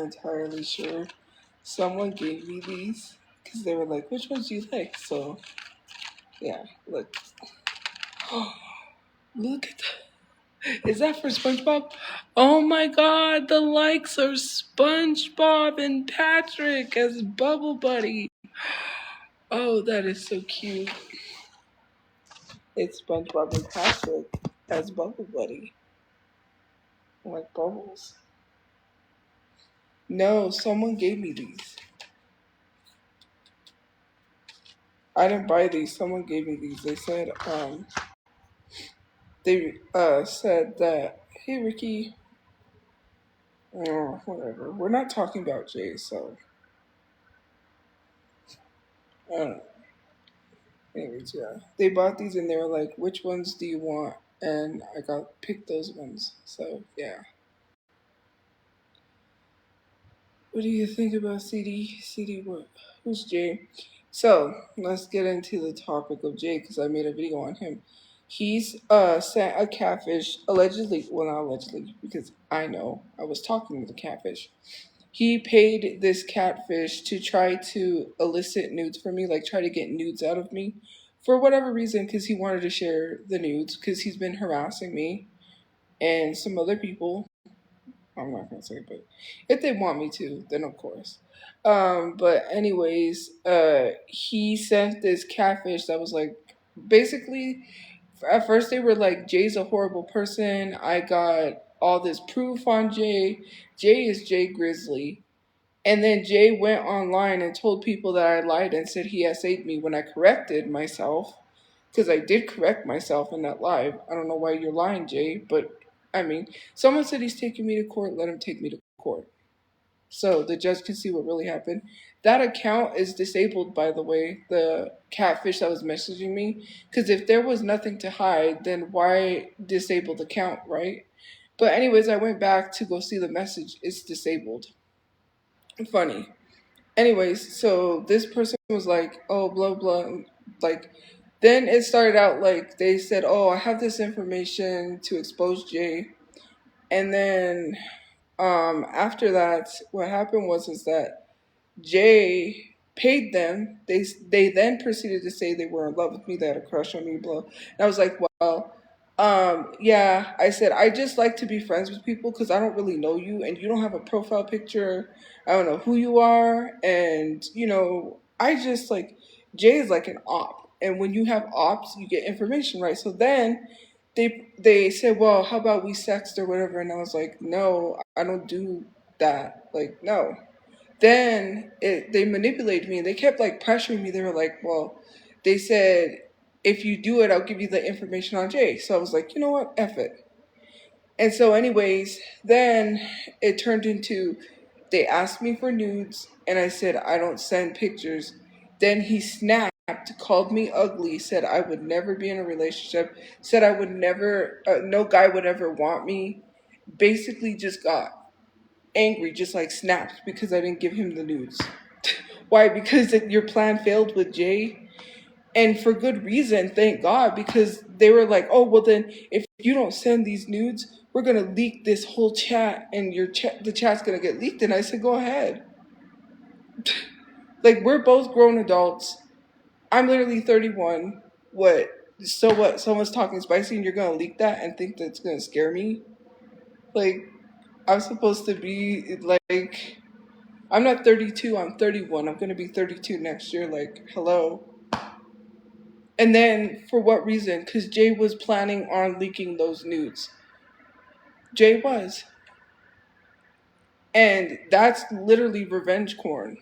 entirely sure. Someone gave me these because they were like, which ones do you like? So, yeah, look. Look at that. Is that for SpongeBob? Oh my god, the likes are SpongeBob and Patrick as Bubble Buddy. Oh, that is so cute. It's SpongeBob and Patrick as Bubble Buddy. Like bubbles. No, someone gave me these. I didn't buy these. Someone gave me these. They said that, hey Ricky, whatever. We're not talking about Jay, so I don't know. Anyways, yeah. They bought these and they were like, which ones do you want? And I got picked those ones. So yeah. What do you think about CD? CD what? Who's Jay? So let's get into the topic of Jay because I made a video on him. He's sent a catfish allegedly, well not allegedly because I know I was talking to the catfish. He paid this catfish to try to elicit nudes from me, like try to get nudes out of me for whatever reason because he wanted to share the nudes because he's been harassing me and some other people. I'm not gonna say, but if they want me to, then of course. But anyways, he sent this catfish that was like basically at first they were like Jay's a horrible person. I got all this proof on Jay. Jay is Jay Grizzly. And then Jay went online and told people that I lied and said he essayed me when I corrected myself. Because I did correct myself in that live. I don't know why you're lying, Jay, but I mean, someone said he's taking me to court, let him take me to court. So the judge can see what really happened. That account is disabled, by the way, the catfish that was messaging me. Because if there was nothing to hide, then why disable the account, right? But anyways, I went back to go see the message. It's disabled. Funny. Anyways, so this person was like, oh, blah, blah. Like, then it started out like they said, oh, I have this information to expose Jay. And then after that, what happened was is that Jay paid them. They then proceeded to say they were in love with me, they had a crush on me, blah. And I was like, well, yeah. I said I just like to be friends with people because I don't really know you, and you don't have a profile picture. I don't know who you are, and I just like Jay is like an op, and when you have ops, you get information, right? So then they said, well, how about we sext or whatever, and I was like, no, I don't do that. Like, no. Then they manipulated me and they kept like pressuring me. They were like, well, they said, if you do it, I'll give you the information on Jay. So I was like, you know what? F it. And so, anyways, then it turned into they asked me for nudes and I said, I don't send pictures. Then he snapped, called me ugly, said I would never be in a relationship, said I would never, no guy would ever want me. Basically, just got angry, just like snapped because I didn't give him the nudes. Why? Because your plan failed with Jay, and for good reason, thank God, because they were like, oh, well then, if you don't send these nudes, we're gonna leak this whole chat, and the chat's gonna get leaked. And I said, go ahead. Like, we're both grown adults. I'm literally 31. What? So what? Someone's talking spicy, and you're gonna leak that and think that's gonna scare me? Like, I'm supposed to be like, I'm not 32, I'm 31. I'm going to be 32 next year. Like, hello. And then, for what reason? Because Jay was planning on leaking those nudes. Jay was. And that's literally revenge porn.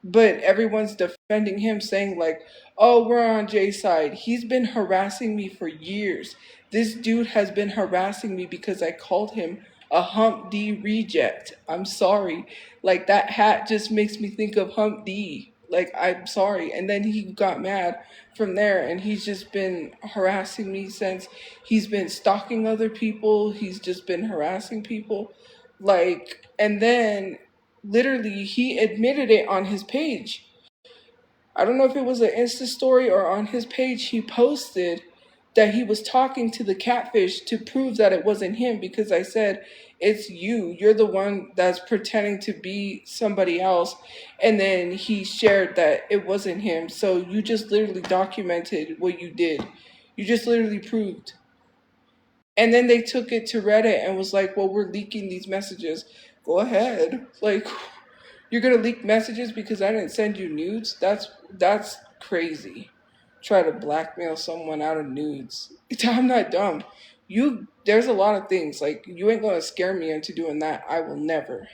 But everyone's defending him, saying, like, oh, we're on Jay's side. He's been harassing me for years. This dude has been harassing me because I called him a Hump D reject. I'm sorry. Like, that hat just makes me think of Hump D. Like, I'm sorry. And then he got mad from there, and he's just been harassing me since. He's been stalking other people. He's just been harassing people. Like, and then literally he admitted it on his page. I don't know if it was an Insta story or on his page he posted that he was talking to the catfish to prove that it wasn't him, because I said, it's you. You're the one that's pretending to be somebody else. And then he shared that it wasn't him. So you just literally documented what you did. You just literally proved. And then they took it to Reddit and was like, well, we're leaking these messages. Go ahead. Like, you're gonna leak messages because I didn't send you nudes? That's crazy. Try to blackmail someone out of nudes. I'm not dumb. You there's a lot of things. Like, you ain't gonna scare me into doing that. I will never.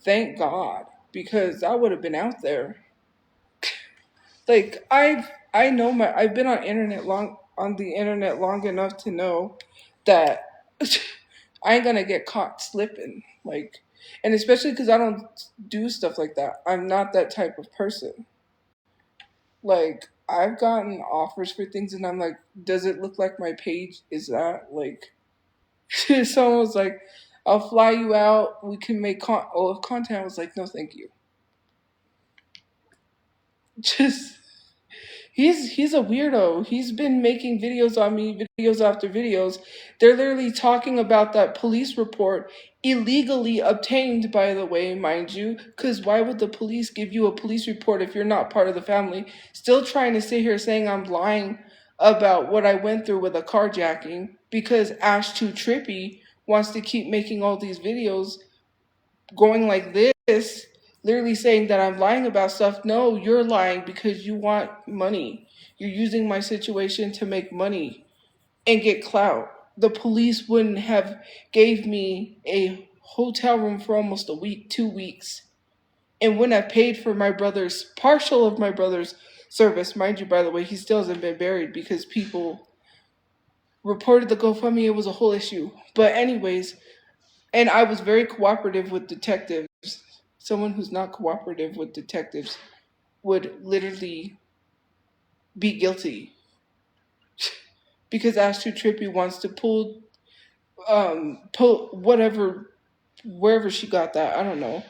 Thank God. Because I would have been out there. Like, I know I've been on the internet long enough to know that I ain't gonna get caught slipping. Like, and especially because I don't do stuff like that. I'm not that type of person. Like, I've gotten offers for things, and I'm like, does it look like my page is that? Like, someone was like, I'll fly you out. We can make content. I was like, no, thank you. Just he's a weirdo. He's been making videos on me, videos after videos. They're literally talking about that police report, illegally obtained, by the way, mind you. Because why would the police give you a police report if you're not part of the family? Still trying to sit here saying I'm lying about what I went through with a carjacking because Ash Too Trippy wants to keep making all these videos going like this, literally saying that I'm lying about stuff. No, you're lying because you want money. You're using my situation to make money and get clout. The police wouldn't have gave me a hotel room for almost a week, 2 weeks, and wouldn't have paid for my brother's partial of my brother's service. Mind you, by the way, he still hasn't been buried because people reported the GoFundMe. It was a whole issue. But anyways, and I was very cooperative with detectives. Someone who's not cooperative with detectives would literally be guilty because Ash Too Trippy wants to pull whatever, wherever she got that, I don't know,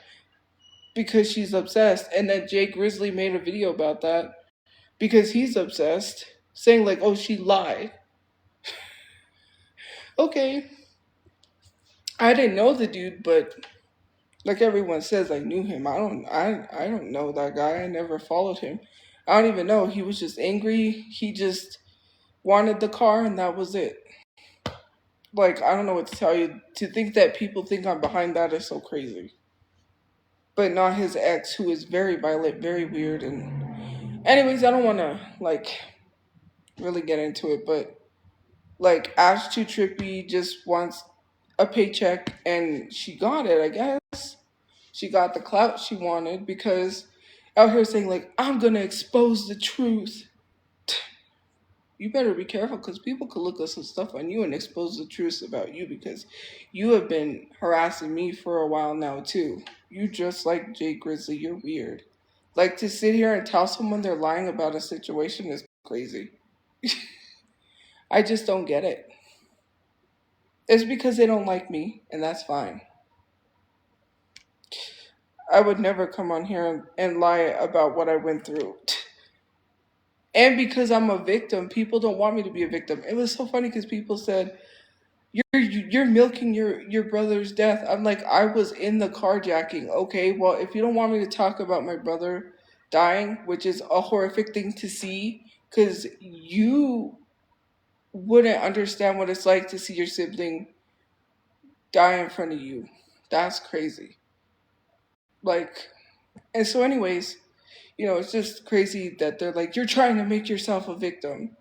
because she's obsessed. And then Jay Grizzly made a video about that because he's obsessed, saying like, oh, she lied. Okay, I didn't know the dude, but like everyone says, I knew him. I don't know that guy. I never followed him. I don't even know. He was just angry. He just wanted the car and that was it. Like, I don't know what to tell you. To think that people think I'm behind that is so crazy. But not his ex, who is very violent, very weird. And anyways, I don't want to like really get into it, but like Ash Too Trippy just wants a paycheck and she got it, I guess. She got the clout she wanted because out here saying like, I'm gonna expose the truth. You better be careful because people could look up some stuff on you and expose the truth about you because you have been harassing me for a while now too. You just like Jay Grizzly, you're weird. Like, to sit here and tell someone they're lying about a situation is crazy. I just don't get it. It's because they don't like me, and that's fine. I would never come on here and lie about what I went through. And because I'm a victim, people don't want me to be a victim. It was so funny because people said, you're milking your brother's death. I'm like, I was in the carjacking. Okay, well, if you don't want me to talk about my brother dying, which is a horrific thing to see, because you wouldn't understand what it's like to see your sibling die in front of you. That's crazy. Like, and so, anyways, it's just crazy that they're like, you're trying to make yourself a victim.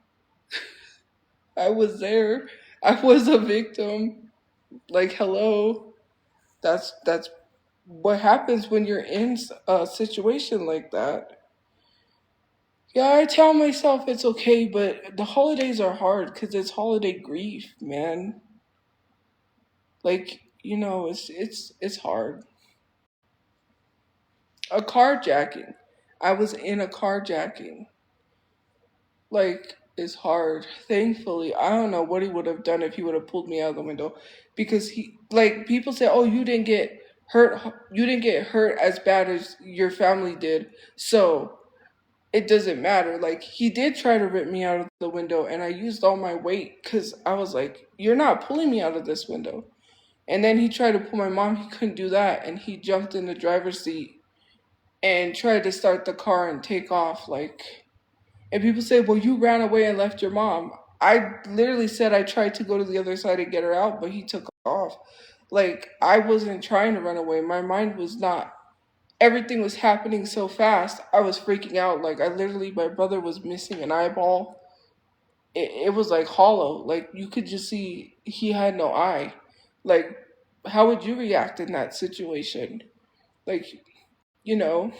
I was there. I was a victim. Like, hello. That's what happens when you're in a situation like that. Yeah, I tell myself it's okay, but the holidays are hard because it's holiday grief, man. Like, it's hard. A carjacking. I was in a carjacking. Like, it's hard. Thankfully, I don't know what he would have done if he would have pulled me out of the window, because he, like, people say, "Oh, you didn't get hurt. You didn't get hurt as bad as your family did." So it doesn't matter. Like, he did try to rip me out of the window, and I used all my weight because I was like, you're not pulling me out of this window. And then he tried to pull my mom. He couldn't do that, and he jumped in the driver's seat and tried to start the car and take off. Like, and people say, well, you ran away and left your mom. I literally said I tried to go to the other side and get her out, but he took off. Like, I wasn't trying to run away. My mind was not. Everything was happening so fast. I was freaking out. Like, I literally, my brother was missing an eyeball. It was like hollow. Like, you could just see he had no eye. Like, how would you react in that situation? Like, you know,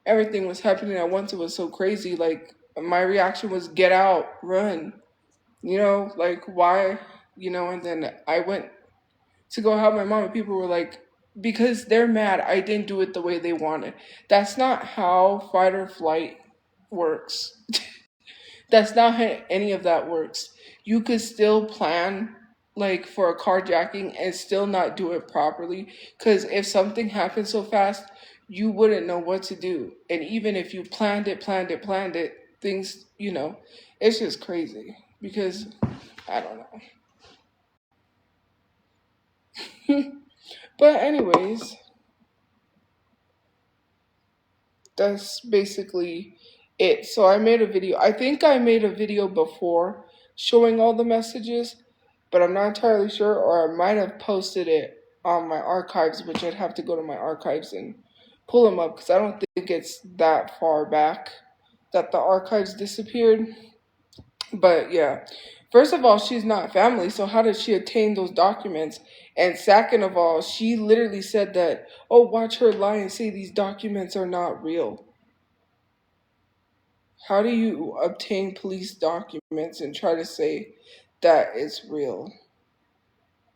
everything was happening at once. It was so crazy. Like, my reaction was get out, run. Like, why? And then I went to go help my mom, and people were like, because they're mad I didn't do it the way they wanted. That's not how fight or flight works. That's not how any of that works. You could still plan like for a carjacking and still not do it properly, because if something happened so fast, you wouldn't know what to do. And even if you planned it, things, it's just crazy because I don't know. But anyways, that's basically it. So I made a video. I think I made a video before showing all the messages, but I'm not entirely sure, or I might have posted it on my archives, which I'd have to go to my archives and pull them up because I don't think it's that far back that the archives disappeared. But yeah, first of all, she's not family, so how did she obtain those documents? And second of all, she literally said that, oh, watch her lie and say these documents are not real. How do you obtain police documents and try to say that it's real?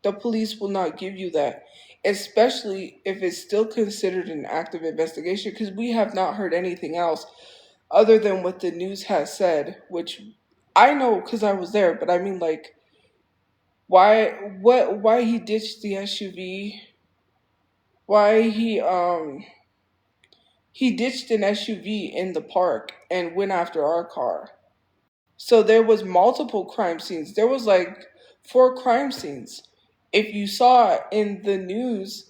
The police will not give you that, especially if it's still considered an active investigation, because we have not heard anything else other than what the news has said, which I know because I was there, but I mean, like, why he ditched the SUV, why he ditched an SUV in the park and went after our car. So there was multiple crime scenes. There was like four crime scenes. If you saw in the news,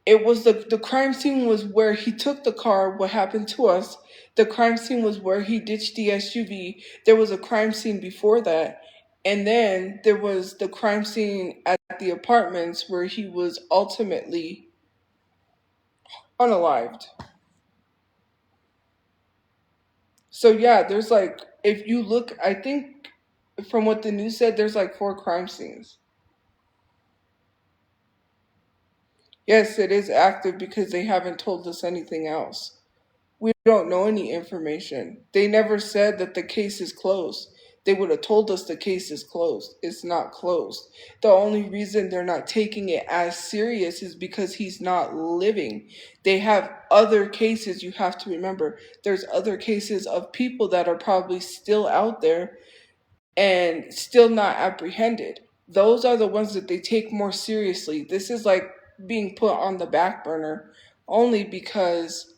it was the crime scene was where he took the car, what happened to us. The crime scene was where he ditched the SUV. There was a crime scene before that. And then there was the crime scene at the apartments where he was ultimately unalived. So yeah, there's like, if you look, I think from what the news said, there's like four crime scenes. Yes, it is active because they haven't told us anything else. We don't know any information. They never said that the case is closed. They would have told us the case is closed. It's not closed. The only reason they're not taking it as serious is because he's not living. They have other cases, you have to remember. There's other cases of people that are probably still out there and still not apprehended. Those are the ones that they take more seriously. This is like being put on the back burner only because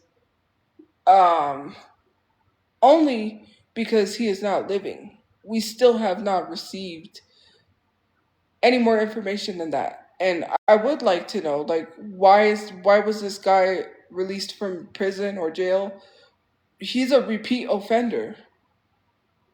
um only because he is not living. We still have not received any more information than that. And I would like to know, like, why was this guy released from prison or jail? He's a repeat offender.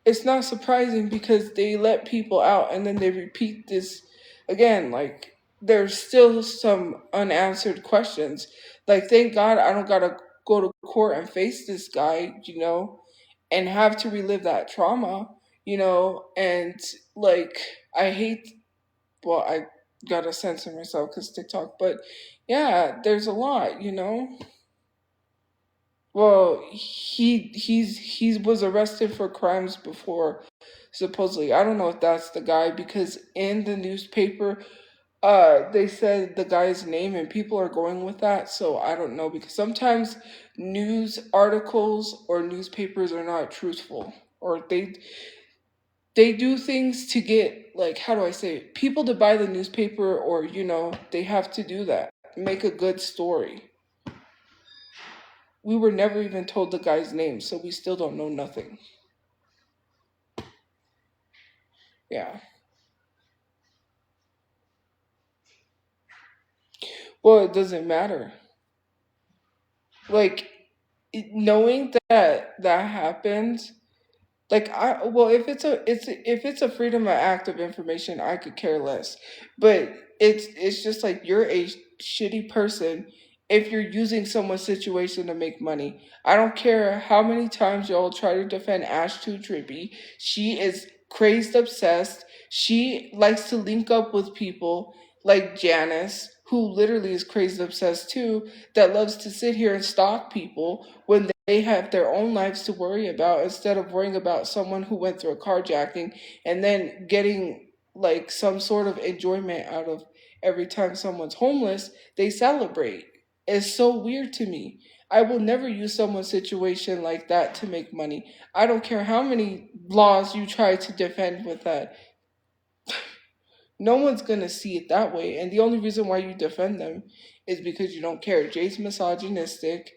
It's not surprising because they let people out and then they repeat this again. Like, there's still some unanswered questions. Like, thank God I don't gotta go to court and face this guy, and have to relive that trauma, and like, I hate, well, I gotta censor myself because TikTok, but yeah, there's a lot. Well, he was arrested for crimes before, supposedly. I don't know if that's the guy because in the newspaper, they said the guy's name and people are going with that. So I don't know because sometimes news articles or newspapers are not truthful, or they do things to get, like, how do I say it? People to buy the newspaper, or they have to do that, make a good story. we were never even told the guy's name, so we still don't know nothing. Yeah. Well, it doesn't matter. Like, knowing that that happens, like, if it's a freedom of act of information, I could care less. But it's just like you're a shitty person if you're using someone's situation to make money. I don't care how many times y'all try to defend Ash Too Trippy. She is crazed obsessed. She likes to link up with people like Janice, who literally is crazed obsessed too, that loves to sit here and stalk people when they have their own lives to worry about instead of worrying about someone who went through a carjacking and then getting like some sort of enjoyment out of every time someone's homeless, they celebrate. It's so weird to me. I will never use someone's situation like that to make money. I don't care how many laws you try to defend with that. No one's gonna see it that way. And the only reason why you defend them is because you don't care. Jay's misogynistic.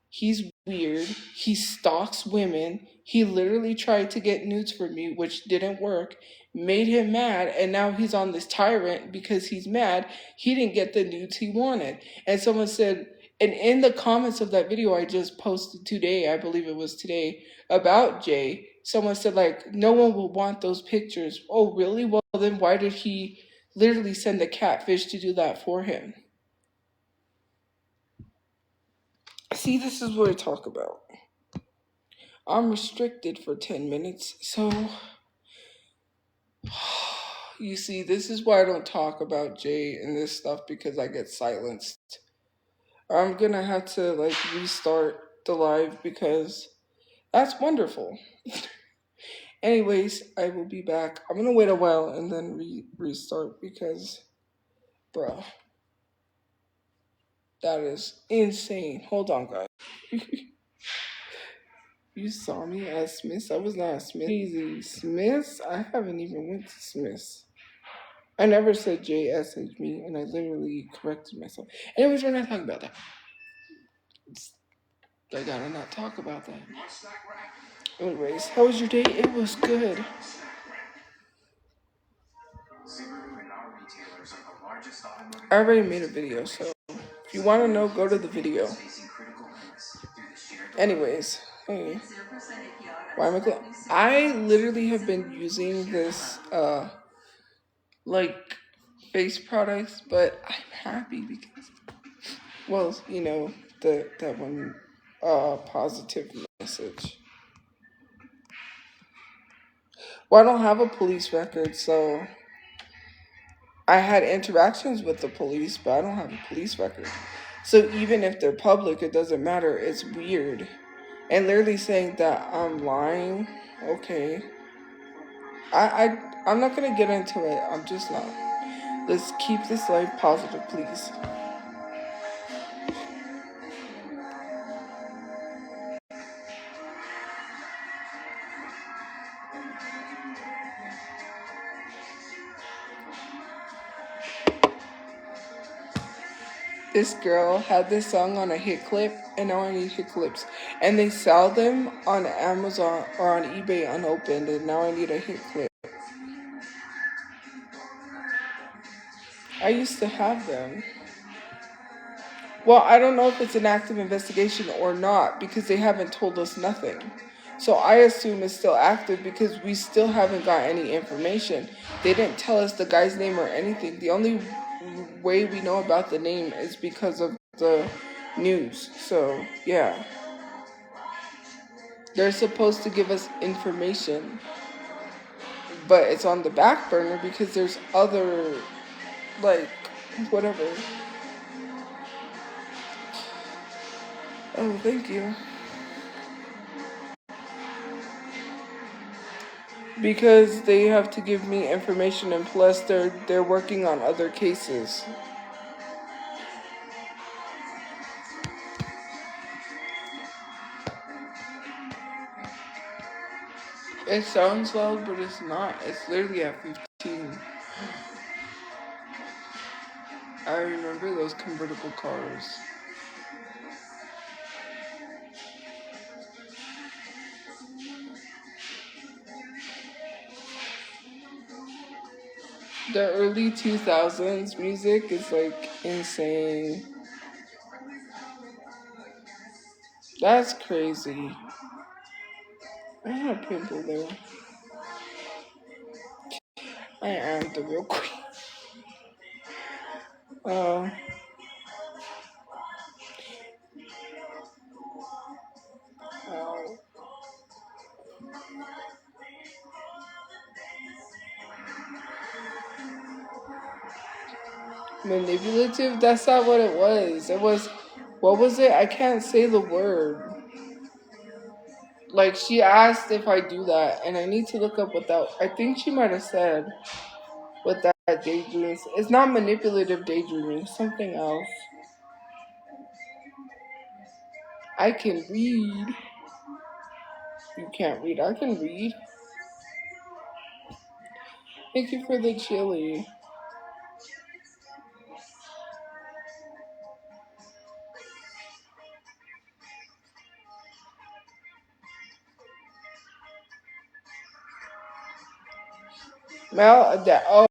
He's weird. He stalks women. He literally tried to get nudes from me, which didn't work. Made him mad, and now he's on this tyrant because he's mad. He didn't get the nudes he wanted. And someone said, and in the comments of that video I just posted today, I believe it was today, about Jay, someone said, like, no one will want those pictures. Oh, really? Well, then why did he literally send a catfish to do that for him? See, this is what I talk about. I'm restricted for 10 minutes, so you see, this is why I don't talk about Jay and this stuff because I get silenced. I'm gonna have to like restart the live because that's wonderful. Anyways, I will be back. I'm gonna wait a while and then restart because, bro, that is insane. Hold on, guys. You saw me at Smith's. I was not at Smith's. Easy. Smith's? I haven't even went to Smith's. I never said JSHMe, and I literally corrected myself. Anyways, we're not talking about that. I gotta not talk about that. Anyways, how was your day? It was good. I already made a video, so if you want to know, go to the video. Anyways, hey. Why am I literally have been using this, like, face products, but I'm happy because, well, you know, that one, positive message. Well, I don't have a police record, so I had interactions with the police, but I don't have a police record. So even if they're public, it doesn't matter. It's weird. And literally saying that I'm lying, okay. I'm not gonna get into it. I'm just not. Let's keep this life positive, please. This girl had this song on a hit clip, and now I need hit clips. And they sell them on Amazon or on eBay unopened, and now I need a hit clip. I used to have them. Well, I don't know if it's an active investigation or not because they haven't told us nothing. So I assume it's still active because we still haven't got any information. They didn't tell us the guy's name or anything. The only way we know about the name is because of the news. So, yeah. They're supposed to give us information, but it's on the back burner because there's other, like, whatever. Oh, thank you. Because they have to give me information, and plus they're working on other cases. It sounds loud, but it's not. It's literally at 15. I remember those convertible cars. The early 2000s music is like insane. That's crazy. I have a pimple there. I am the real queen. Uh, uh, Manipulative? That's not what it was. It was, what was it? I can't say the word. Like, she asked if I do that, and I need to look up what that, I think she might have said what that daydreaming is. It's not manipulative daydreaming, something else. I can read. You can't read. I can read. Thank you for the chili. Maladaptive.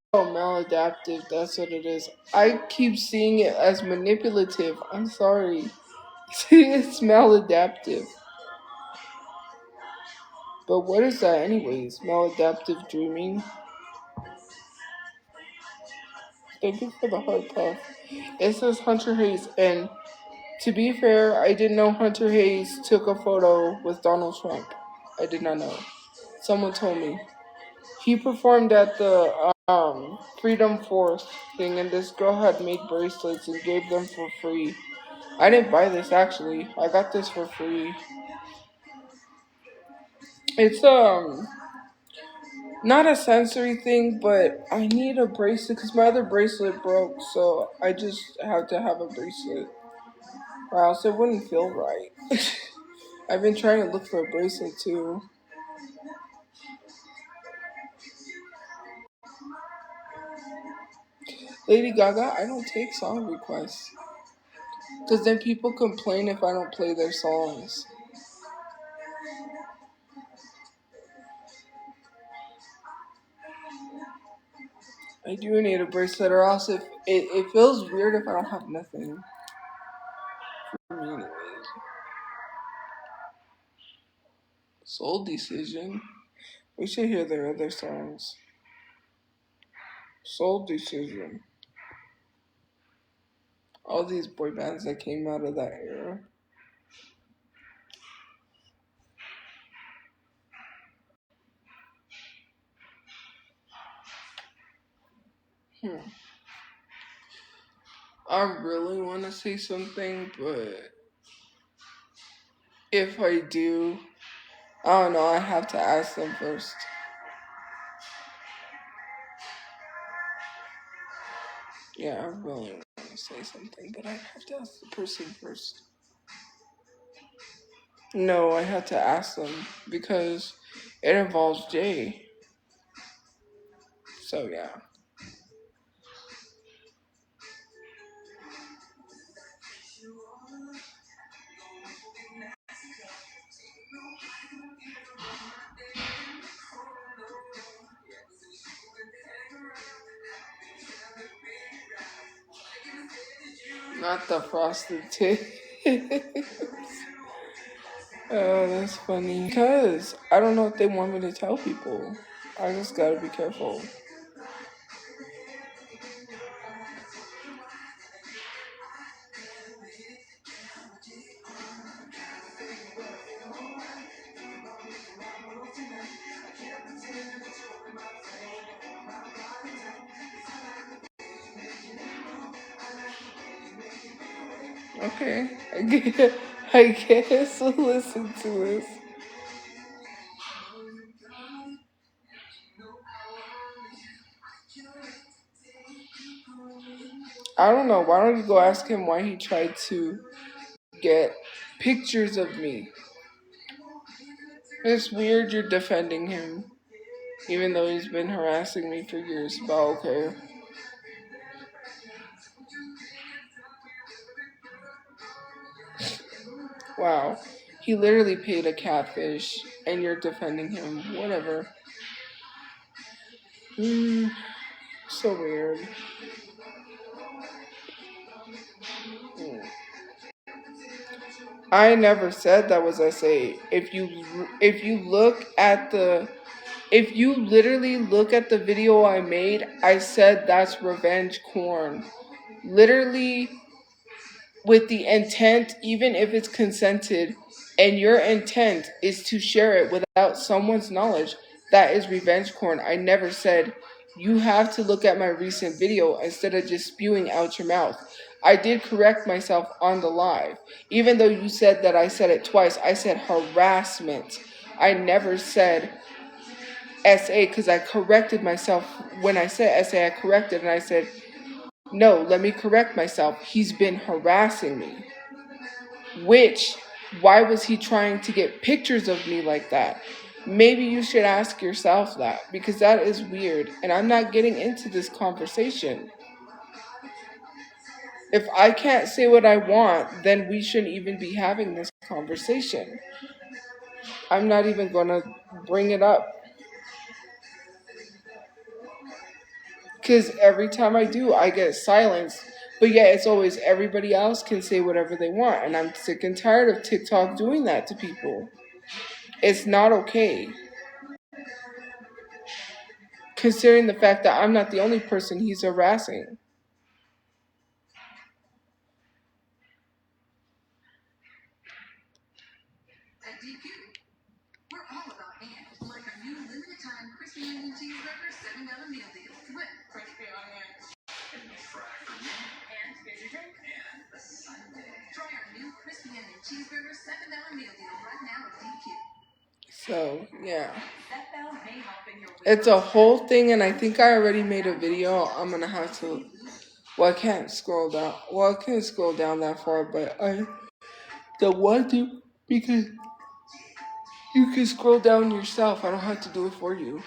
That's what it is. I keep seeing it as manipulative. I'm sorry. It's maladaptive. But what is that, anyways? Maladaptive dreaming. Thank you for the heart puff. It says Hunter Hayes, and to be fair, I didn't know Hunter Hayes took a photo with Donald Trump. I did not know. Someone told me. He performed at the Freedom Force thing, and this girl had made bracelets and gave them for free. I didn't buy this actually. I got this for free. It's not a sensory thing, but I need a bracelet because my other bracelet broke, so I just have to have a bracelet, or else it wouldn't feel right. I've been trying to look for a bracelet too. Lady Gaga, I don't take song requests. Because then people complain if I don't play their songs. I do need a bracelet, or else if it feels weird if I don't have nothing. For me, anyways. Soul Decision. We should hear their other songs. Soul Decision. All these boy bands that came out of that era. I really want to say something, but if I do, I don't know. I have to ask them first. Yeah, I really want to say something, but I have to ask the person first. No, I had to ask them because it involves Jay. So yeah. Not the frosted tips. Oh, that's funny. Because I don't know if they want me to tell people. I just gotta be careful. Okay, I guess we'll listen to this. I don't know. Why don't you go ask him why he tried to get pictures of me? It's weird you're defending him, even though he's been harassing me for years. But okay. Wow. He literally paid a catfish, and you're defending him. Whatever. So weird. I never said that was SA. If you look at the if you literally look at the video I made, I said that's revenge corn. Literally with the intent, even if it's consented, and your intent is to share it without someone's knowledge, that is revenge corn. I never said you have to look at my recent video instead of just spewing out your mouth. I did correct myself on the live. Even though you said that I said it twice, I said harassment. I never said SA because I corrected myself. When I said SA, I corrected and I said, no, let me correct myself. He's been harassing me. Which, why was he trying to get pictures of me like that? Maybe you should ask yourself that, because that is weird, and I'm not getting into this conversation. If I can't say what I want, then we shouldn't even be having this conversation. I'm not even going to bring it up. Because every time I do, I get silenced. But yeah, it's always everybody else can say whatever they want. And I'm sick and tired of TikTok doing that to people. It's not okay. Considering the fact that I'm not the only person he's harassing. So, yeah. It's a whole thing, and I think I already made a video. I'm gonna have to. Well, I can't scroll down. Well, I can't scroll down that far, but I don't want to because you can scroll down yourself. I don't have to do it for you.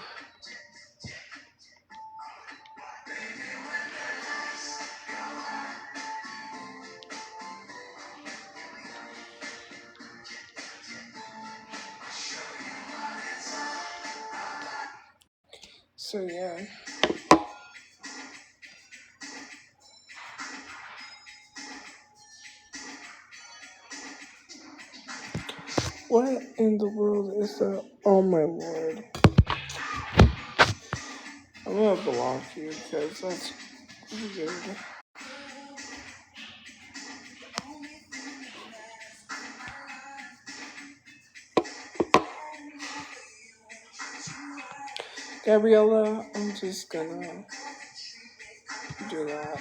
So, yeah. What in the world is that? Oh my lord. I'm gonna block you because that's weird. Gabriella, I'm just gonna do that.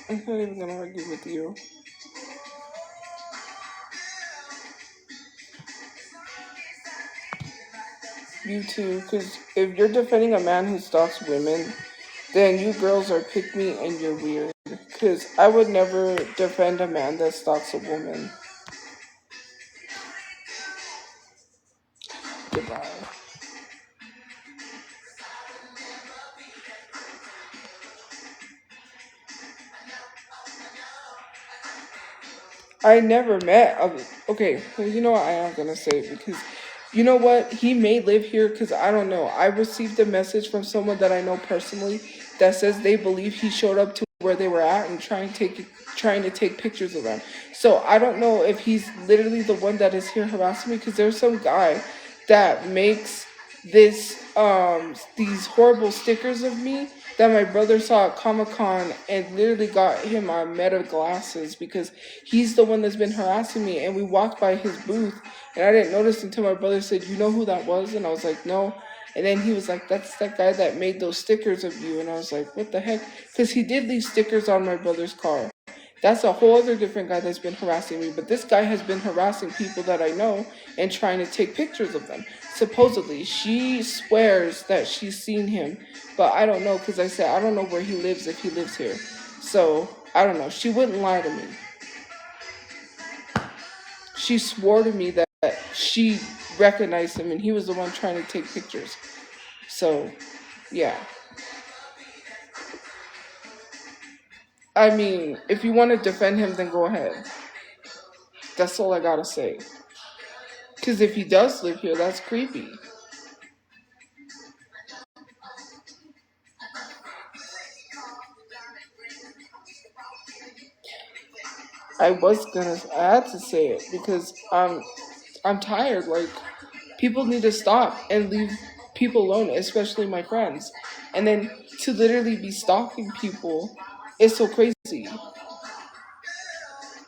I'm not even gonna argue with you. You too, because if you're defending a man who stalks women, then you girls are pick me and you're weird. Because I would never defend a man that stalks a woman. Goodbye. I never met. Okay, well, you know what? I am gonna say it because you know what? He may live here because I don't know. I received a message from someone that I know personally that says they believe he showed up to where they were at and trying to take pictures of them. So I don't know if he's literally the one that is here harassing me because there's some guy that makes these horrible stickers of me that my brother saw at Comic-Con and literally got him Meta glasses because he's the one that's been harassing me. And we walked by his booth and I didn't notice until my brother said, you know who that was? And I was like, no. And then he was like, that's that guy that made those stickers of you. And I was like, what the heck? Because he did leave stickers on my brother's car. That's a whole other different guy that's been harassing me. But this guy has been harassing people that I know and trying to take pictures of them. Supposedly, she swears that she's seen him. But I don't know because I said, I don't know where he lives if he lives here. So, I don't know. She wouldn't lie to me. She swore to me that she recognized him and he was the one trying to take pictures. So, yeah. I mean, if you want to defend him, then go ahead. That's all I gotta say. Because if he does live here, that's creepy. I had to say it because I'm tired. Like, people need to stop and leave people alone, especially my friends. And then to literally be stalking people is so crazy.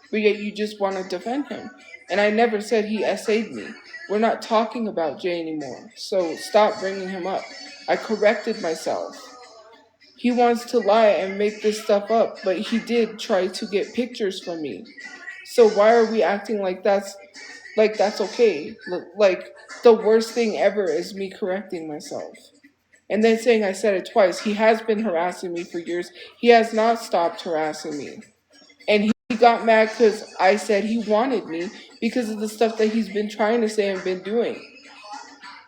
But yet you just want to defend him. And I never said he essayed me. We're not talking about Jay anymore. So stop bringing him up. I corrected myself. He wants to lie and make this stuff up, but he did try to get pictures from me. So why are we acting like that's okay? Like the worst thing ever is me correcting myself. And then saying I said it twice. He has been harassing me for years. He has not stopped harassing me. And he got mad because I said he wanted me because of the stuff that he's been trying to say and been doing.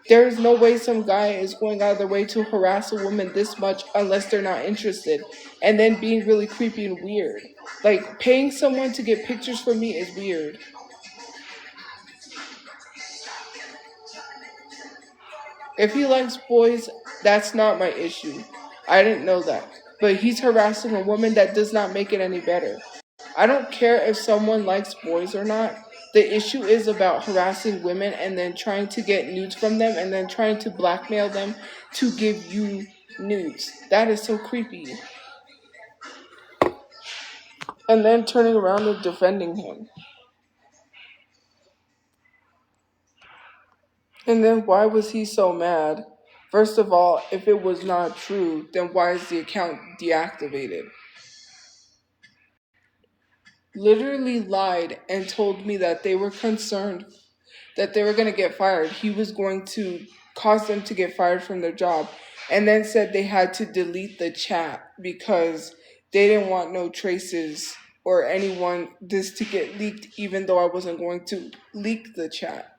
There is no way some guy is going out of their way to harass a woman this much unless they're not interested. And then being really creepy and weird. Like, paying someone to get pictures from me is weird. If he likes boys, that's not my issue. I didn't know that. But he's harassing a woman, that does not make it any better. I don't care if someone likes boys or not. The issue is about harassing women and then trying to get nudes from them and then trying to blackmail them to give you nudes. That is so creepy. And then turning around and defending him. And then why was he so mad? First of all, if it was not true, then why is the account deactivated? Literally lied and told me that they were concerned that they were going to get fired. He was going to cause them to get fired from their job. And then said they had to delete the chat because they didn't want no traces or anyone this to get leaked, even though I wasn't going to leak the chat.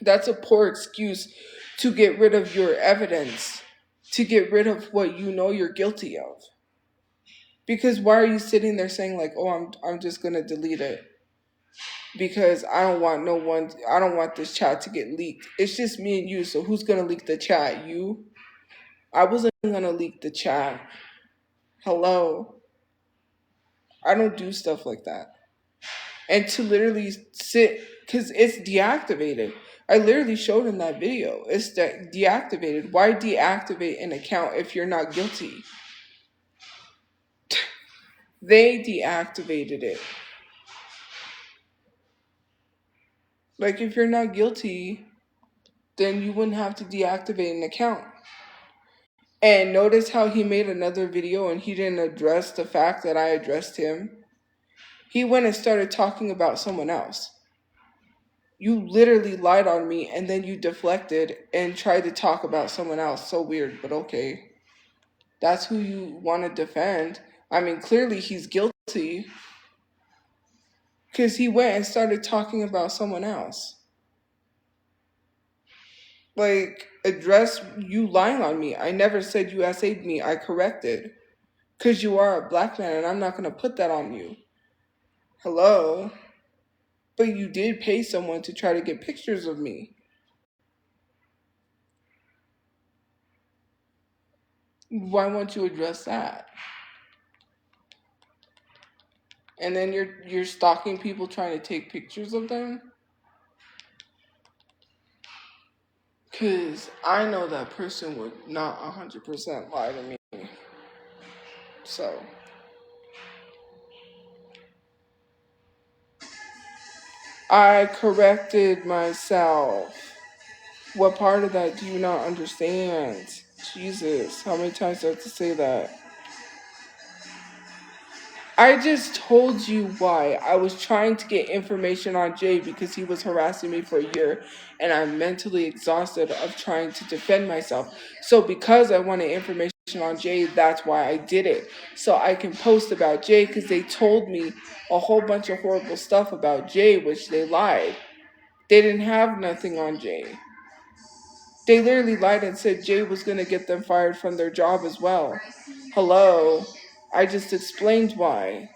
That's a poor excuse to get rid of your evidence, to get rid of what you know you're guilty of. Because why are you sitting there saying like, "Oh, I'm just going to delete it because I don't want I don't want this chat to get leaked. It's just me and you, so who's going to leak the chat? You? I wasn't going to leak the chat. Hello. I don't do stuff like that." And to literally sit, because it's deactivated. I literally showed in that video. It's deactivated. Why deactivate an account if you're not guilty? They deactivated it. Like, if you're not guilty, then you wouldn't have to deactivate an account. And notice how he made another video and he didn't address the fact that I addressed him. He went and started talking about someone else. You literally lied on me and then you deflected and tried to talk about someone else. So weird, but okay. That's who you want to defend. I mean, clearly he's guilty because he went and started talking about someone else. Like, address you lying on me. I never said you essayed me. I corrected. Because you are a black man and I'm not going to put that on you. Hello? But you did pay someone to try to get pictures of me. Why won't you address that? And then you're stalking people trying to take pictures of them? Because I know that person would not 100% lie to me. So, I corrected myself. What part of that do you not understand? Jesus, how many times do I have to say that? I just told you why. I was trying to get information on Jay because he was harassing me for a year and I'm mentally exhausted of trying to defend myself. So because I wanted information on Jay, that's why I did it. So I can post about Jay because they told me a whole bunch of horrible stuff about Jay, which they lied. They didn't have nothing on Jay. They literally lied and said Jay was going to get them fired from their job as well. Hello? I just explained why.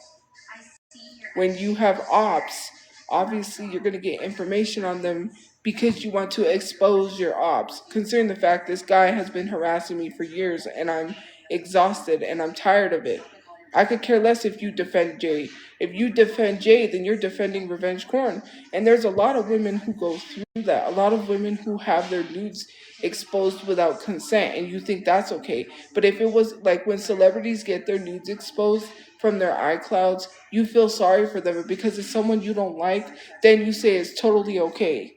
When you have ops, obviously you're going to get information on them because you want to expose your ops. Considering the fact this guy has been harassing me for years and I'm exhausted and I'm tired of it. I could care less if you defend Jay. If you defend Jay, then you're defending revenge porn. And there's a lot of women who go through that. A lot of women who have their nudes exposed without consent, and you think that's okay. But if it was like when celebrities get their nudes exposed from their iClouds, you feel sorry for them. Because it's someone you don't like, then you say it's totally okay.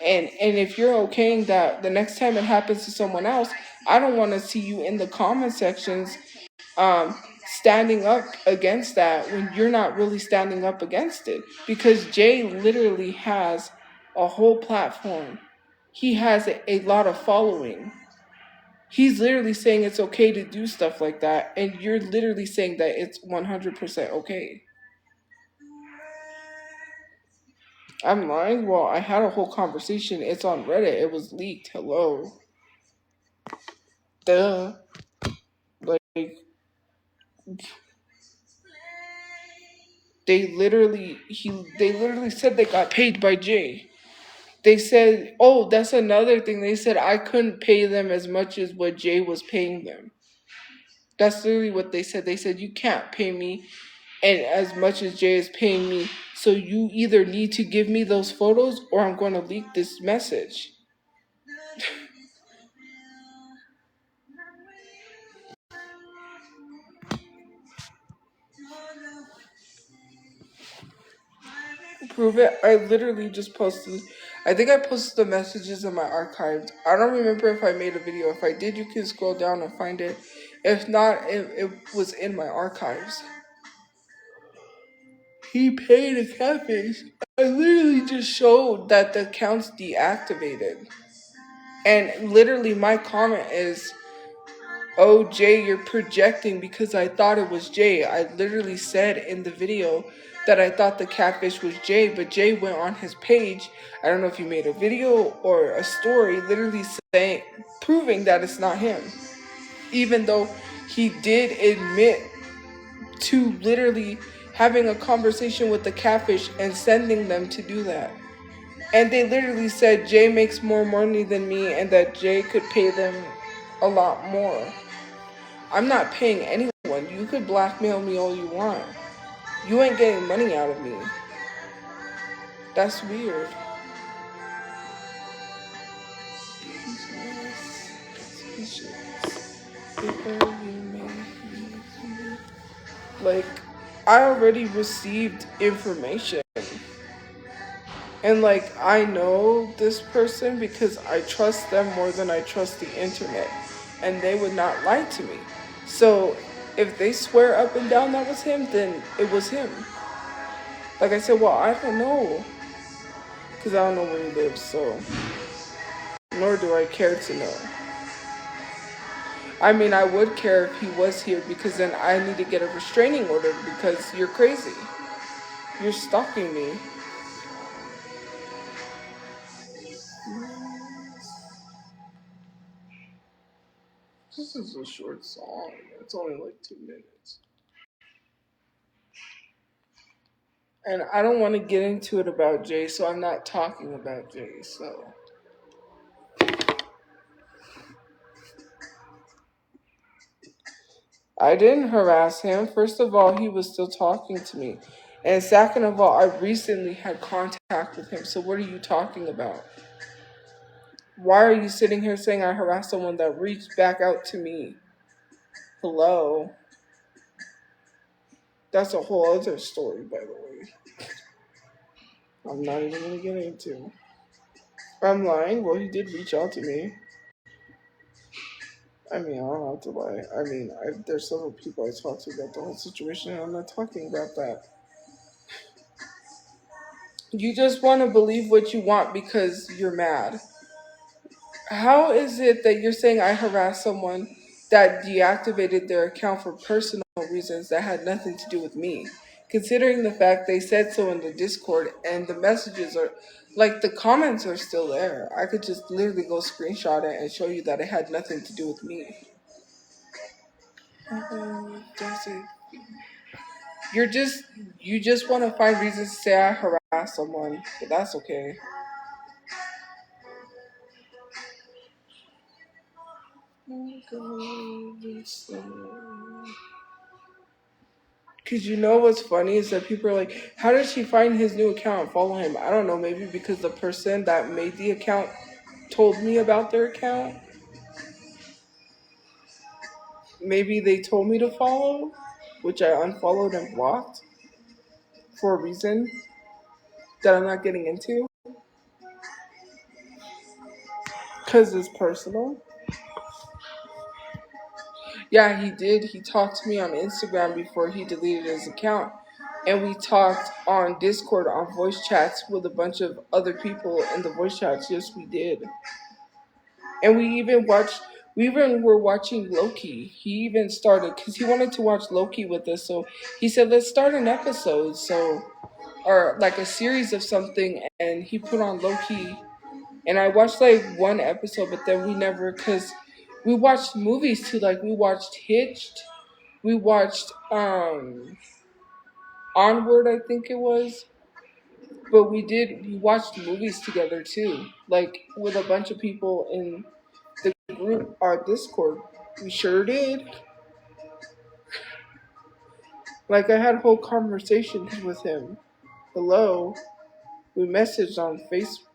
And if you're okaying that the next time it happens to someone else, I don't want to see you in the comment sections um, standing up against that when you're not really standing up against it. Because Jay literally has a whole platform. He has a lot of following. He's literally saying it's okay to do stuff like that, and you're literally saying that it's 100% okay. I'm lying? Well, I had a whole conversation. It's on Reddit. It was leaked. Hello. Duh. Like, they literally said they got paid by Jay. They said, oh, that's another thing. They said I couldn't pay them as much as what Jay was paying them. That's literally what they said. They said you can't pay me and as much as Jay is paying me. So you either need to give me those photos or I'm going to leak this message. Prove it. I literally just posted. I think I posted the messages in my archives. I don't remember if I made a video. If I did, you can scroll down and find it. If not, it was in my archives. He paid a catfish. I literally just showed that the account's deactivated. And literally my comment is, oh, Jay, you're projecting because I thought it was Jay. I literally said in the video that I thought the catfish was Jay, but Jay went on his page. I don't know if he made a video or a story literally saying, proving that it's not him. Even though he did admit to literally having a conversation with the catfish and sending them to do that. And they literally said Jay makes more money than me and that Jay could pay them a lot more. I'm not paying anyone. You could blackmail me all you want. You ain't getting money out of me. That's weird. Like, I already received information. And like, I know this person because I trust them more than I trust the internet. And they would not lie to me. So if they swear up and down that was him, then it was him. Like I said, well, I don't know. Because I don't know where he lives, so. Nor do I care to know. I mean, I would care if he was here because then I need to get a restraining order because you're crazy. You're stalking me. This is a short song. It's only like 2 minutes. And I don't want to get into it about Jay, so I'm not talking about Jay, so. I didn't harass him. First of all, he was still talking to me. And second of all, I recently had contact with him, so what are you talking about? Why are you sitting here saying I harassed someone that reached back out to me? Hello? That's a whole other story, by the way. I'm not even going to get into. I'm lying? Well, he did reach out to me. I mean, I don't have to lie. I mean, there's several people I talked to about the whole situation, and I'm not talking about that. You just want to believe what you want because you're mad. How is it that you're saying I harassed someone that deactivated their account for personal reasons that had nothing to do with me? Considering the fact they said so in the Discord and the messages are, like, the comments are still there. I could just literally go screenshot it and show you that it had nothing to do with me. Does it? You just want to find reasons to say I harassed someone, but that's okay. Cause you know what's funny is that people are like, how did she find his new account? Follow him. I don't know. Maybe because the person that made the account told me about their account. Maybe they told me to follow, which I unfollowed and blocked for a reason that I'm not getting into. Cause it's personal. Yeah, he did. He talked to me on Instagram before he deleted his account. And we talked on Discord on voice chats with a bunch of other people in the voice chats. Yes, we did. And we even were watching Loki. He even started, because he wanted to watch Loki with us. So he said, let's start an episode. So, or like a series of something. And he put on Loki. And I watched like one episode, but then we never, because we watched movies too. Like we watched Hitched. We watched Onward, I think it was. But we watched movies together too. Like with a bunch of people in the group, our Discord. We sure did. Like I had whole conversations with him. Hello. We messaged on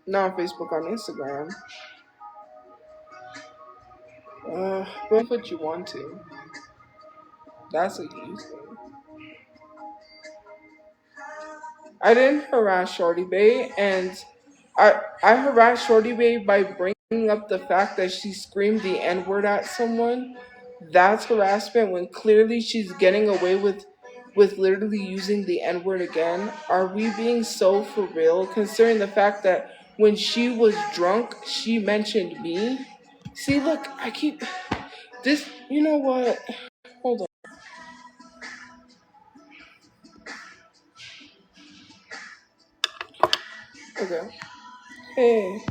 not on Facebook, on Instagram. But what you want to. That's a you thing. I didn't harass Shorty Bay, and I harassed Shorty Bay by bringing up the fact that she screamed the N word at someone. That's harassment when clearly she's getting away with literally using the N word again. Are we being so for real? Considering the fact that when she was drunk, she mentioned me. See, look, I keep this. You know what? Hold on. Okay. Hey.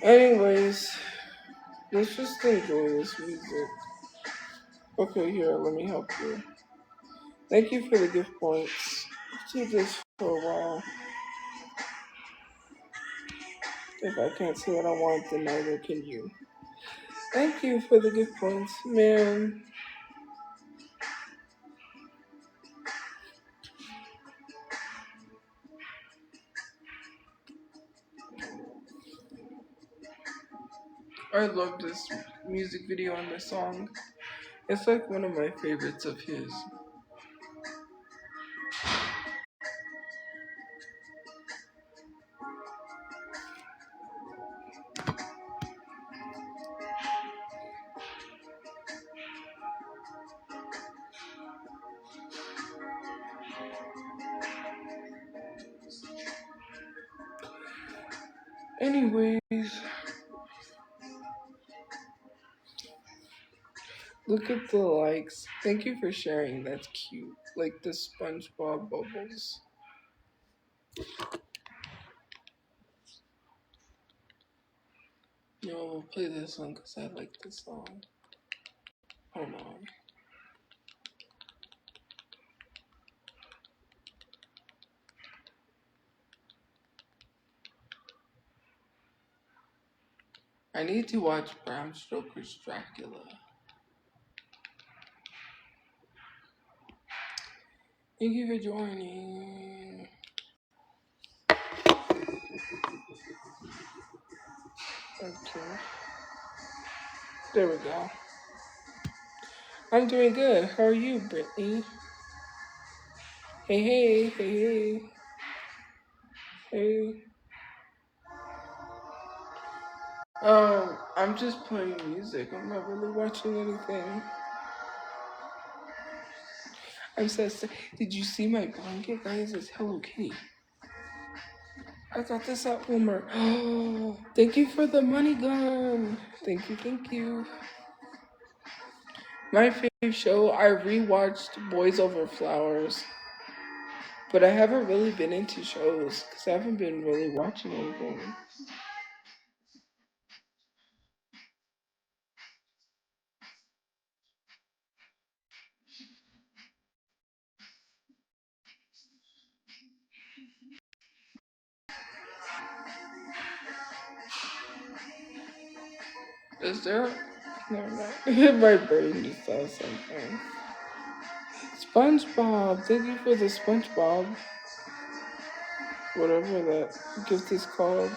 Anyways, let's just enjoy this music. Okay, here, let me help you. Thank you for the gift points. Do this for a while. If I can't see what I want, then neither can you. Thank you for the gift points, man. I love this music video and this song. It's like one of my favorites of his. Anyways, look at the likes. Thank you for sharing. That's cute. Like the SpongeBob bubbles. No, we'll play this one because I like this song. Hold on. I need to watch Bram Stoker's Dracula. Thank you for joining. Okay. There we go. I'm doing good. How are you, Brittany? Hey, hey, hey, hey. Hey. I'm just playing music. I'm not really watching anything. I'm so sick. Did you see my blanket, guys? It's Hello Kitty. I got this at Walmart. Oh, thank you for the money gun. Thank you, thank you. My favorite show, I rewatched Boys Over Flowers. But I haven't really been into shows because I haven't been really watching anything. Is there? Never mind. My brain just does something. SpongeBob. Thank you for the SpongeBob. Whatever that gift is called.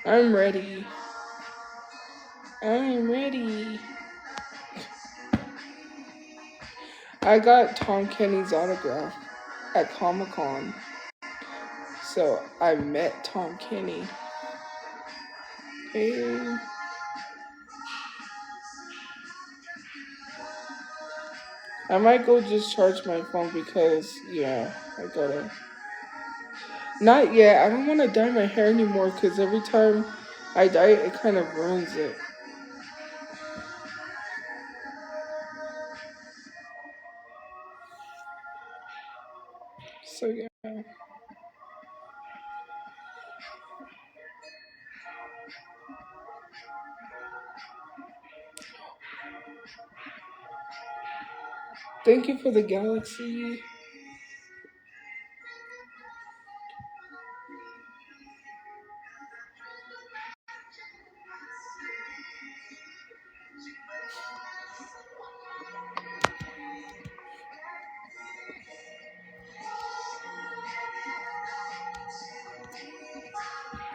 I'm ready. I'm ready. I got Tom Kenny's autograph at Comic Con. So I met Tom Kenny. Hey. I might go just charge my phone because, yeah, I gotta. Not yet. I don't want to dye my hair anymore because every time I dye it, it kind of ruins it. So, yeah. Thank you for the galaxy.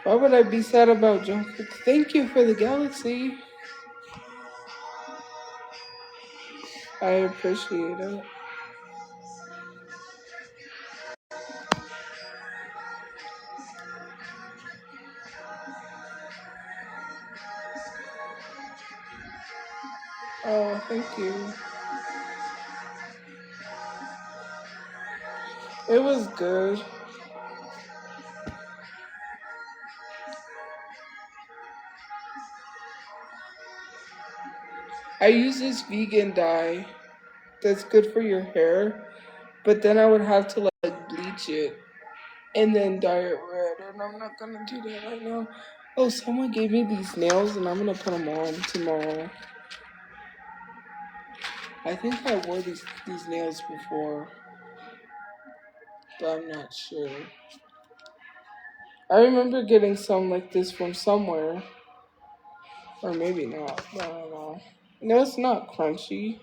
Why would I be sad about Jungkook? Thank you for the galaxy. I appreciate it. Oh, thank you. It was good. I use this vegan dye that's good for your hair, but then I would have to like bleach it and then dye it red, and I'm not gonna do that right now. Oh, someone gave me these nails, and I'm gonna put them on tomorrow. I think I wore these nails before, but I'm not sure. I remember getting some like this from somewhere, or maybe not. I don't know. No, it's not crunchy.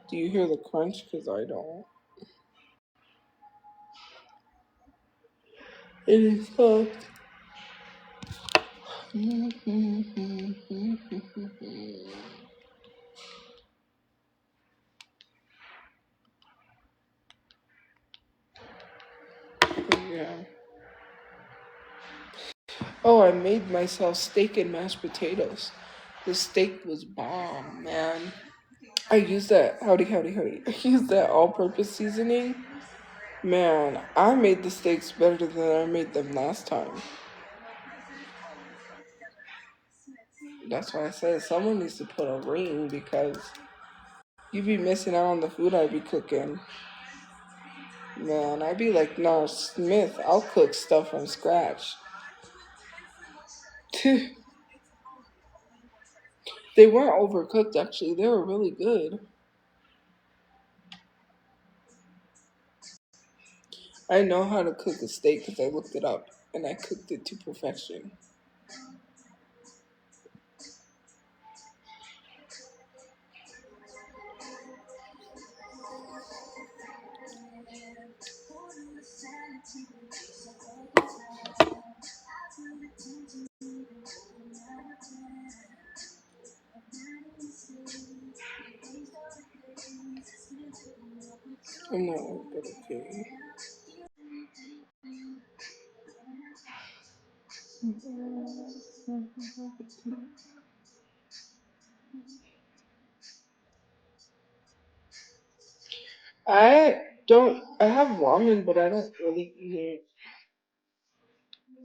Do you hear the crunch? Because I don't. It is soft. Yeah. Oh, I made myself steak and mashed potatoes. The steak was bomb, man. I used that, howdy. I used that all purpose seasoning. Man, I made the steaks better than I made them last time. That's why I said someone needs to put a ring because you be missing out on the food I be cooking. Man, I be like, nah, Smith, I'll cook stuff from scratch. They weren't overcooked, actually. They were really good. I know how to cook a steak because I looked it up and I cooked it to perfection. I'm not but okay. I have ramen, but I don't really eat it.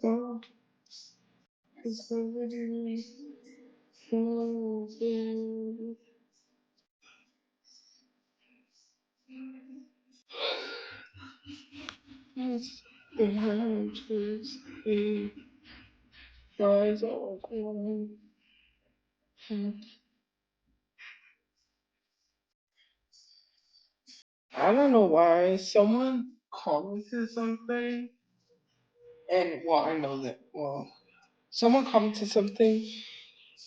Oh, it's already so good. It's the hatches, the fries all gone. I don't know why someone commented something, and well, I know that. Well, someone commented something,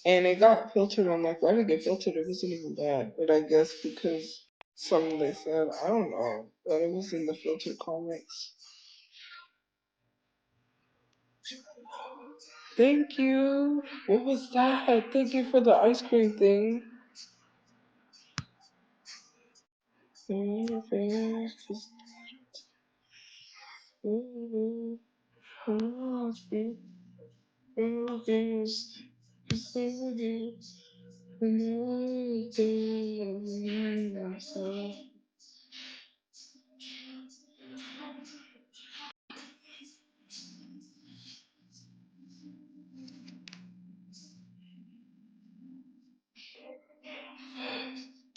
and it got filtered. I'm like, why did it get filtered? It wasn't even bad, but I guess because something they said, I don't know, but it was in the filtered comments. Thank you. What was that? Thank you for the ice cream thing.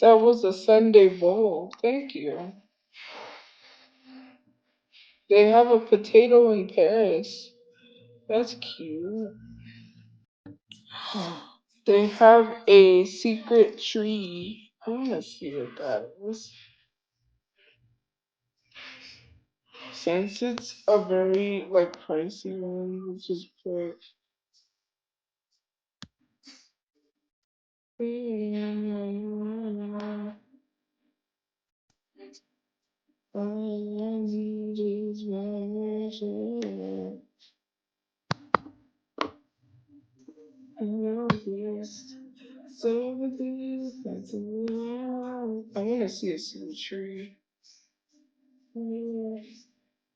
That was a Sunday bowl. Thank you. They have a potato in Paris. That's cute. They have a secret tree. I want to see what that is. Since it's a very like pricey one, let's just put. All I need is my worship. So this, that's I want to see a secret tree.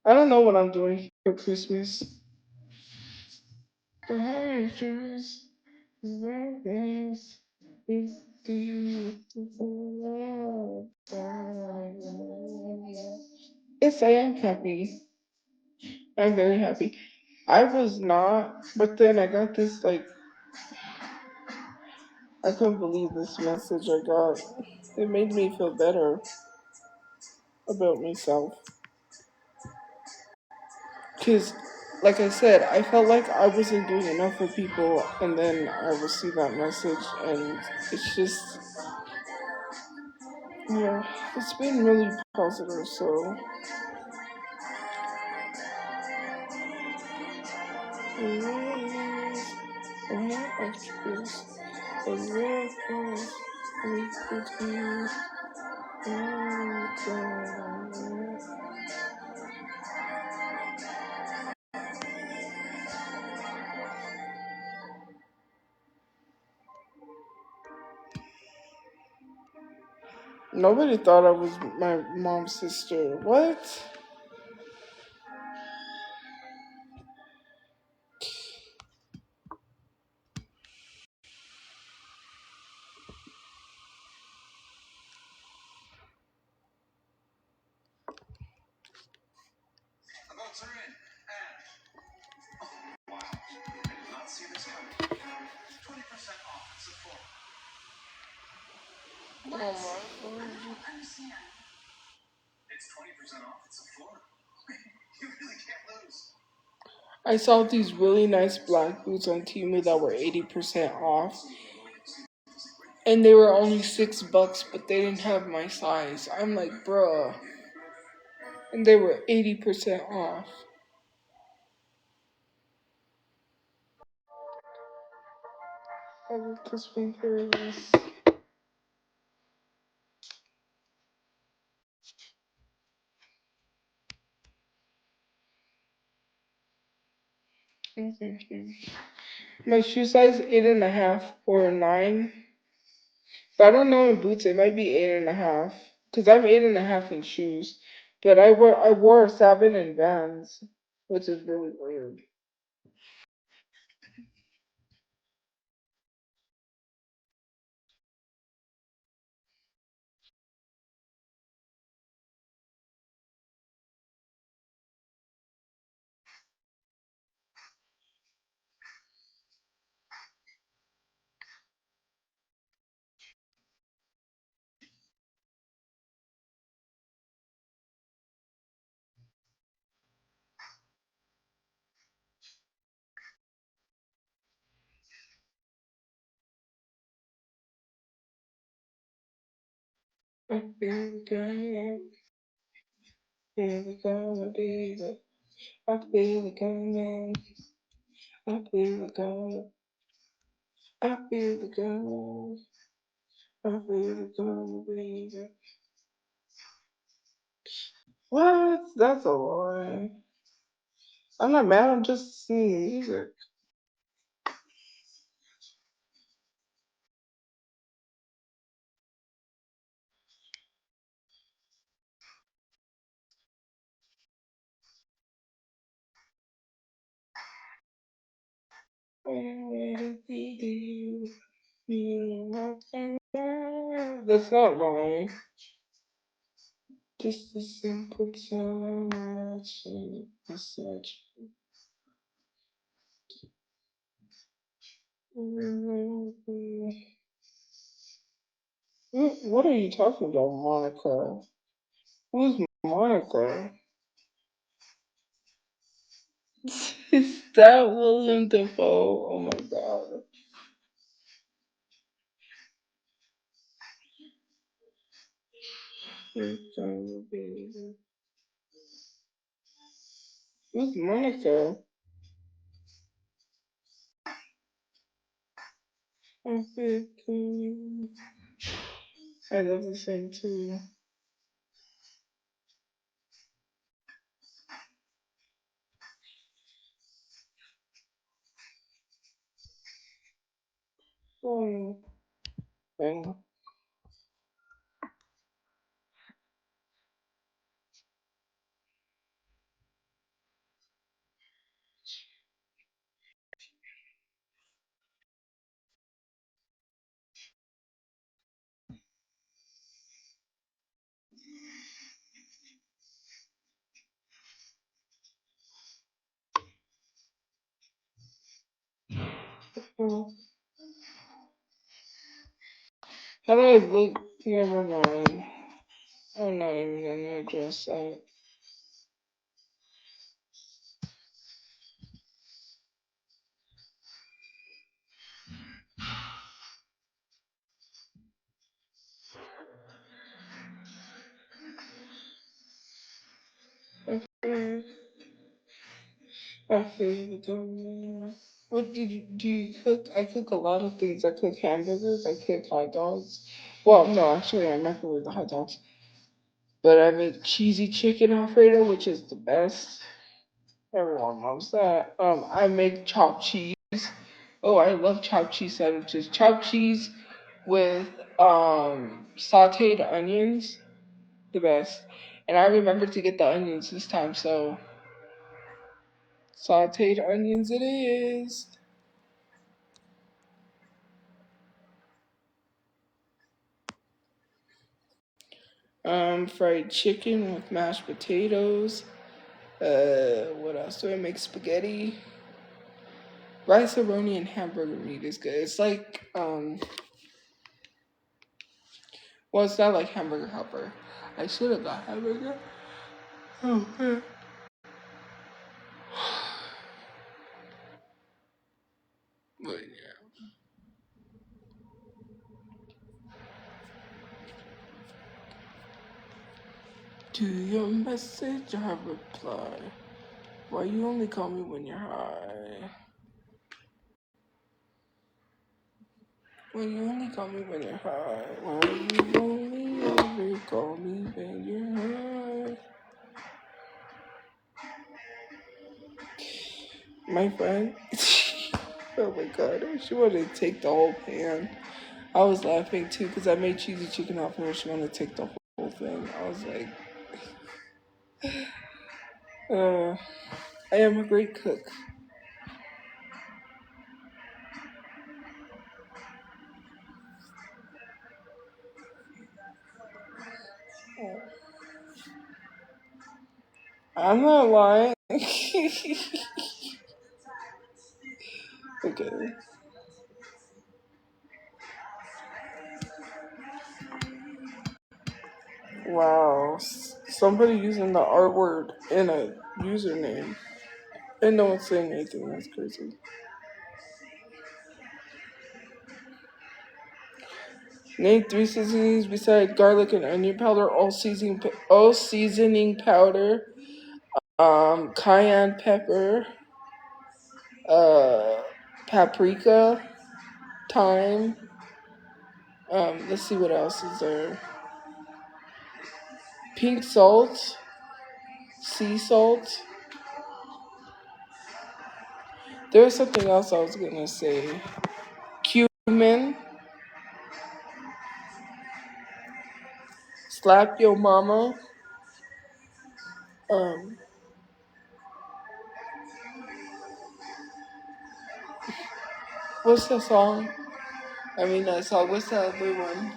I don't know what I'm doing for Christmas. Yes, I am happy. I'm very happy. I was not, but then I got this like I couldn't believe this message I got. It made me feel better about myself. Because, like I said, I felt like I wasn't doing enough for people, and then I received that message, and it's just, yeah, it's been really positive, so. Nobody thought I was my mom's sister. What? I saw these really nice black boots on Temu that were 80% off. And they were only $6, but they didn't have my size. I'm like, bruh. And they were 80% off. I look this fingers. My shoe size 8.5 or 9. But I don't know in boots it might be 8.5. Cause I'm 8.5 in shoes. But I wore a 7 in Vans, which is really weird. I think I am. feel it coming, baby. I feel it coming. I feel it coming. I feel it coming. I feel it coming, baby. What? That's a lie. I'm not mad. I'm just singing music. That's not wrong. Just a simple touch, massage. What are you talking about, Monica? Who's Monica? Is that William Defoe? Oh my god. Who's Monica? I love the same too. Oh, bang. Oh, how do I look? Never mind. I'm not even gonna address that. Okay. I feel the coming. What do you cook? I cook a lot of things. I cook hamburgers. I cook hot dogs. Well, no, actually, I microwave the hot dogs. But I make cheesy chicken Alfredo, which is the best. Everyone loves that. I make chopped cheese. Oh, I love chopped cheese sandwiches. Chopped cheese with sautéed onions, the best. And I remember to get the onions this time, so sautéed onions it is. Fried chicken with mashed potatoes. What else do I make? Spaghetti, rice roni, and hamburger meat is good. It's like well, it's not like hamburger helper. I should have got hamburger. Oh, man. But yeah. To your message, I have replied. Why you only call me when you're high? Why you only call me when you're high? Why you only ever call me when you're high? My friend. Oh my god, she wanted to take the whole pan. I was laughing too because I made cheesy chicken alfredo. She wanted to take the whole thing. I was like, uh, I am a great cook. I'm not lying. Okay. Wow. Somebody using the R word in a username. And no one's saying anything. That's crazy. Name three seasonings besides garlic and onion powder. All seasoning powder. Cayenne pepper. Uh, paprika. Thyme. Let's see what else is there. Pink salt. Sea salt. There was something else I was gonna say. Cumin. Slap Yo Mama. Um, what's the song? I mean, that song. What's the other one?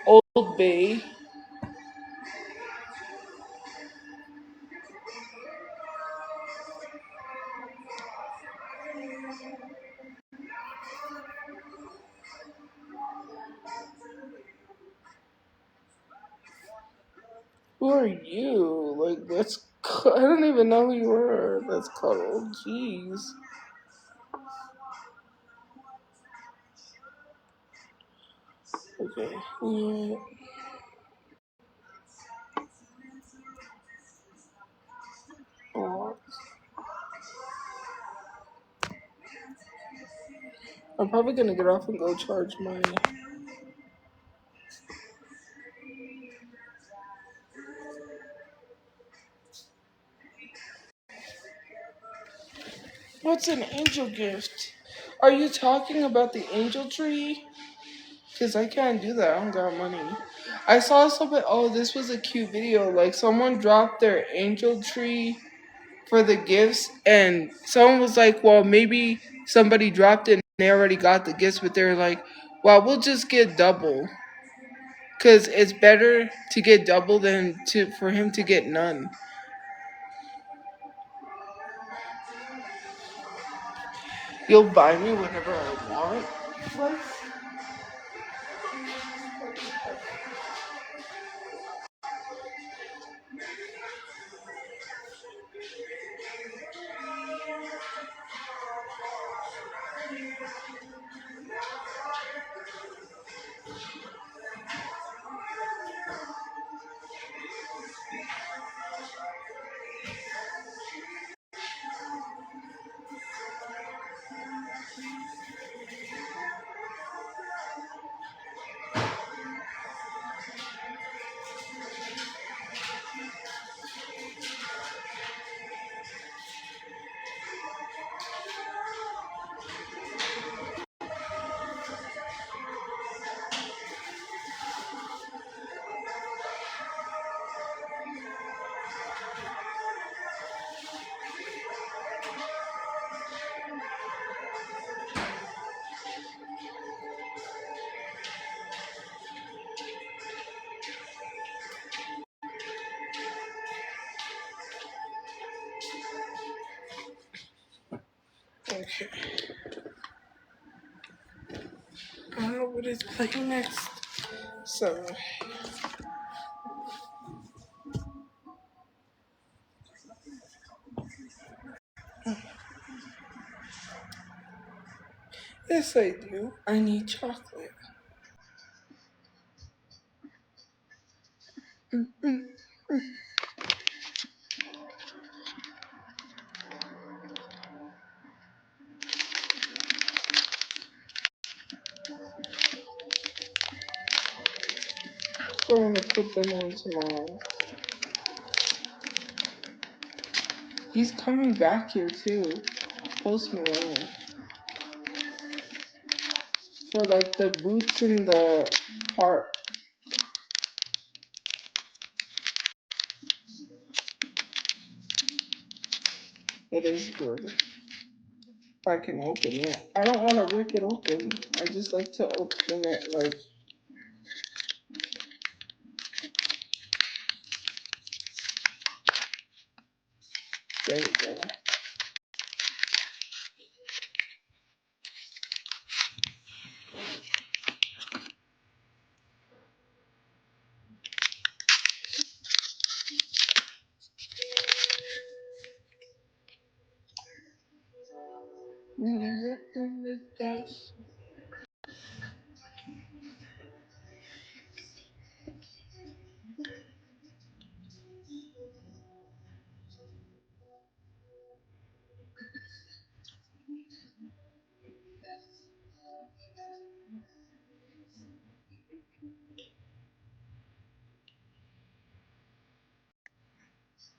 Old Bay. Who are you? Like, I don't even know who you are. That's cuddle. Jeez. Okay. Yeah. Oh, I'm probably gonna get off and go charge my. What's an angel gift? Are you talking about the angel tree? Because I can't do that. I don't got money. I saw something. Oh, this was a cute video. Like, someone dropped their angel tree for the gifts, and someone was like, well, maybe somebody dropped it and they already got the gifts, but they're like, well, we'll just get double. Because it's better to get double than for him to get none. You'll buy me whenever I want. Like, okay. I don't know what is playing next. So, yes, I do. I need chocolate. So I'm gonna put them on tomorrow. He's coming back here too. Post Malone. For like the boots and the heart. It is good. If I can open it. I don't want to rip it open. I just like to open it like, there you go.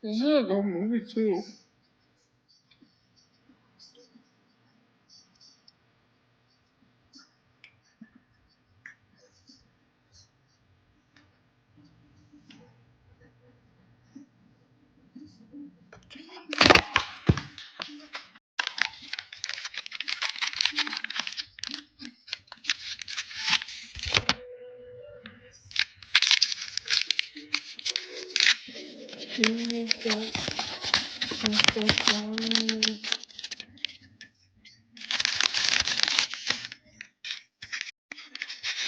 This is a good movie too.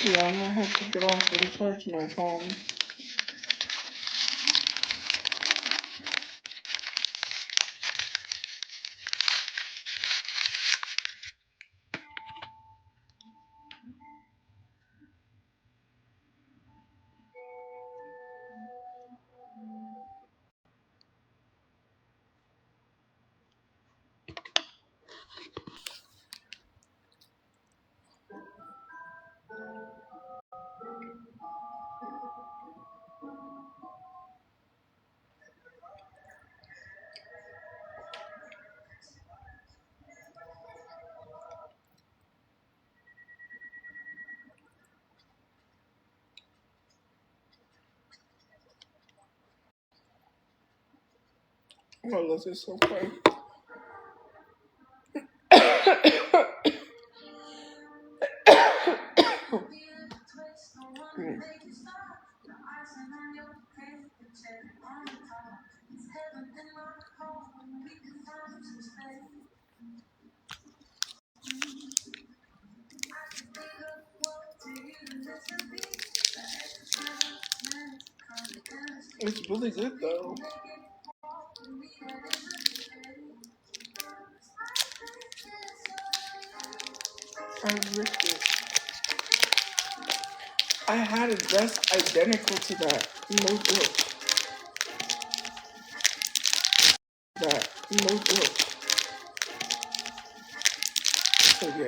Yeah, I'm gonna have to get off and charge my phone. Oh, this is so funny. It's really good though. I ripped it. I had a dress identical to that notebook. So yeah.